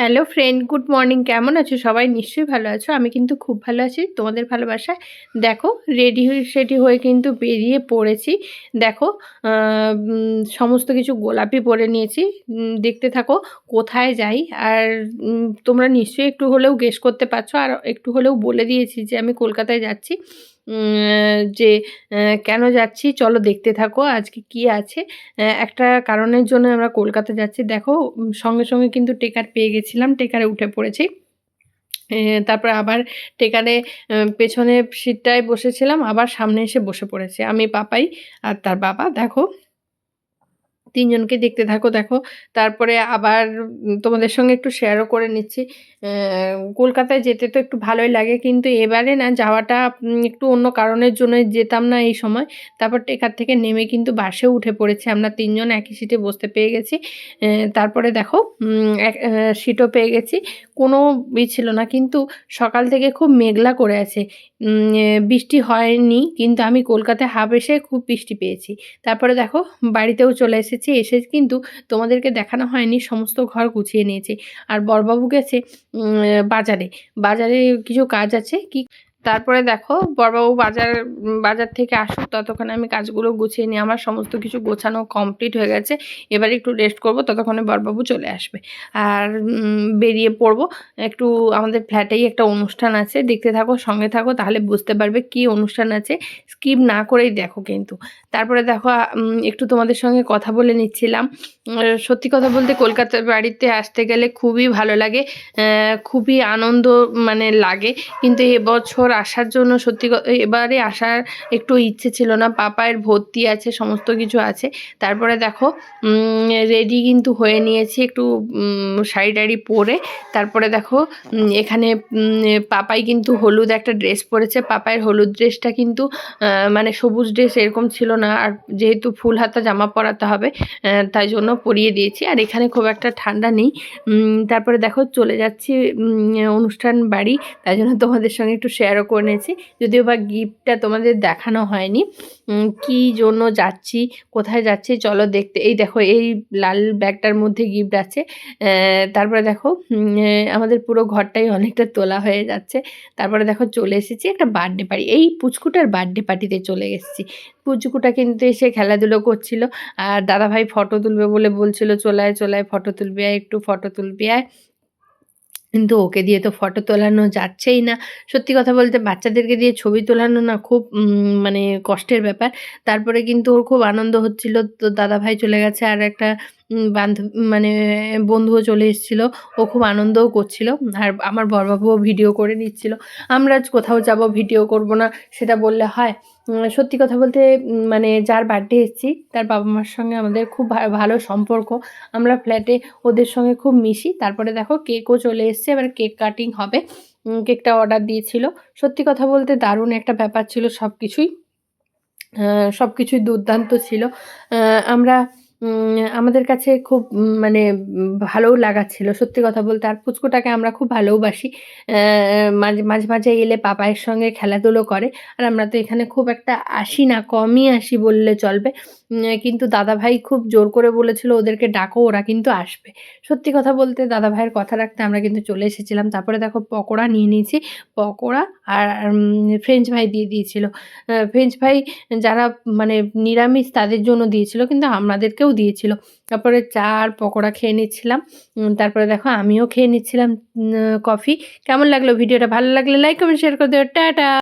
Hello friend, good morning. কেমন আছো সবাই? নিশ্চয়ই ভালো আছো। আমি কিন্তু খুব ভালো আছি তোমাদের ভালোবাসায়। দেখো, সেটি হয়ে কিন্তু বেরিয়ে পড়েছি। দেখো, সমস্ত কিছু গোলাপি পরে নিয়েছি। দেখতে থাকো কোথায় যাই। আর তোমরা নিশ্চয়ই একটু হলেও গেস করতে পারছো, আর একটু হলেও বলে দিয়েছি যে আমি কলকাতায় যাচ্ছি। যে কেন যাচ্ছি চলো দেখতে থাকো আজকে কি আছে। একটা কারণের জন্য আমরা কলকাতা যাচ্ছি। দেখো, সঙ্গে সঙ্গে কিন্তু টেকার পেয়ে গেছিলাম, টেকারে উঠে পড়েছি। তারপরে আবার টেকারে পেছনের সিটটায় বসেছিলাম, আবার সামনে এসে বসে পড়েছি আমি, পাপাই আর তার বাবা। দেখো, ৩ জনকে দেখতে থাকো। দেখো, তারপরে আবার তোমাদের সঙ্গে একটু শেয়ারও করে নিচ্ছি। কলকাতায় যেতে তো একটু ভালোই লাগে, কিন্তু এবারে না যাওয়াটা একটু অন্য কারণের জন্যই যেতাম না এই সময়। তারপর টেকার থেকে নেমে কিন্তু বাসেও উঠে পড়েছি আমরা ৩ জন, একই সিটে বসতে পেয়ে গেছি। তারপরে দেখো, এক সিটও পেয়ে গেছি। কোনো ছিল না, কিন্তু সকাল থেকে খুব মেঘলা করে আছে। বৃষ্টি হয়নি, কিন্তু আমি কলকাতায় হাফ এসে খুব বৃষ্টি পেয়েছি। তারপরে দেখো, বাড়িতেও চলে এসেছি। এসে কিন্তু তোমাদেরকে দেখানো হয়নি, সমস্ত ঘর গুছিয়ে নিয়েছি। আর বড়বাবু গেছে বাজারে। বাজারে কিছু কাজ আছে কি। তারপরে দেখো, বড়বাবু বাজার থেকে আসুক, ততক্ষণে আমি কাজগুলো গুছিয়ে নিই। আমার সমস্ত কিছু গোছানো কমপ্লিট হয়ে গেছে। এবার একটু রেস্ট করব, ততক্ষণে বড়বাবু চলে আসবে। আর বেরিয়ে পড়বো একটু। আমাদের ফ্ল্যাটেই একটা অনুষ্ঠান আছে, দেখতে থাকো, সঙ্গে থাকো, তাহলে বুঝতে পারবে কি অনুষ্ঠান আছে। স্কিপ না করেই দেখো কিন্তু। তারপরে দেখো, একটু তোমাদের সঙ্গে কথা বলে নিচ্ছিলাম। সত্যি কথা বলতে কলকাতার বাড়িতে আসতে গেলে খুবই ভালো লাগে, খুবই আনন্দ মানে লাগে। কিন্তু এবছর আসার জন্য এবারে আসার একটু ইচ্ছে ছিল না। পাপায়ের ভর্তি আছে, সমস্ত কিছু আছে। তারপরে দেখো, রেডি কিন্তু হয়ে নিয়েছি একটু, শাড়ি টাড়ি পরে। তারপরে দেখো, এখানে পাপাই কিন্তু হলুদ একটা ড্রেস পরেছে। পাপায়ের হলুদ ড্রেসটা কিন্তু মানে সবুজ ড্রেস এরকম ছিল না, আর যেহেতু ফুল হাতা জামা পরাতে হবে তাই জন্য পরিয়ে দিয়েছি। আর এখানে খুব একটা ঠান্ডা নেই। তারপরে দেখো চলে যাচ্ছি অনুষ্ঠান বাড়ি, তাই জন্য তোমাদের সঙ্গে একটু শেয়ারও করে নিয়েছি। যদিও বা গিফটটা তোমাদের দেখানো হয়নি, কী জন্য যাচ্ছি, কোথায় যাচ্ছি চলো দেখতে। এই দেখো, এই লাল ব্যাগটার মধ্যে গিফট আছে। তারপরে দেখো, আমাদের পুরো ঘরটাই অনেকটা তোলা হয়ে যাচ্ছে। তারপরে দেখো চলে এসেছি একটা বার্থডে পার্টি, এই পুচকুটার বার্থডে পার্টিতে চলে এসেছি। পুচকুটা কিন্তু এসে খেলাধুলো করছিল, আর দাদাভাই ফটো তুলবে বলে বলছিল, চলে আয় চলে আয়, ফটো তুলবি আয়, একটু ফটো তুলবি আয়। কিন্তু ওকে দিয়ে তো ফটো তোলানো যাচ্ছেই না। সত্যি কথা বলতে বাচ্চাদেরকে দিয়ে ছবি তোলানো না খুব মানে কষ্টের ব্যাপার। তারপরে কিন্তু ওর খুব আনন্দ হচ্ছিল। তো দাদাভাই চলে গেছে, আর একটা মানে বন্ধুও চলে এসেছিল। ও খুব আনন্দও করছিল। আর আমার বড়বাবুও ভিডিও করে নিচ্ছিল। আমরা আজ কোথাও যাব, ভিডিও করব না সেটা বললে হয়? সত্যি কথা বলতে মানে যার বার্থডে এসেছি তার বাবা-মার সঙ্গে আমাদের খুব ভালো সম্পর্ক। আমরা ফ্ল্যাটে ওদের সঙ্গে খুব মিশি। তারপরে দেখো কেকও চলে এসছে, এবার কেক কাটিং হবে। কেকটা অর্ডার দিয়েছিল। সত্যি কথা বলতে দারুণ একটা ব্যাপার ছিল সবকিছুই। সবকিছুই দুর্দান্ত ছিল। আমরা আমাদের কাছে খুব মানে ভালোও লাগাচ্ছিল সত্যি কথা বলতে। আর পুচকুটাকে আমরা খুব ভালোওবাসি। মাঝে মাঝে এলে পাপায়ের সঙ্গে খেলাধুলো করে। আর আমরা তো এখানে খুব একটা আসি না, কমই আসি বললে চলবে। কিন্তু দাদাভাই খুব জোর করে বলেছিল ওদেরকে ডাকো, ওরা কিন্তু আসবে। সত্যি কথা বলতে দাদাভাইয়ের কথা রাখতে আমরা কিন্তু চলে এসেছিলাম। তারপরে দেখো পকোড়া নিয়ে নিয়েছি। পকোড়া আর ফ্রেঞ্চ ফ্রাই দিয়ে দিয়েছিল। ফ্রেঞ্চ ফ্রাই যারা মানে নিরামিষ তাদের জন্য দিয়েছিল, কিন্তু আমাদেরকেও দিয়েছিল। তারপরে চা আর পকোড়া খেয়ে নিচ্ছিলাম। তারপরে দেখো আমিও খেয়ে নিচ্ছিলাম কফি। কেমন লাগলো ভিডিওটা? ভালো লাগলে লাইক, কমেন্ট, শেয়ার করে দিও। টাটা।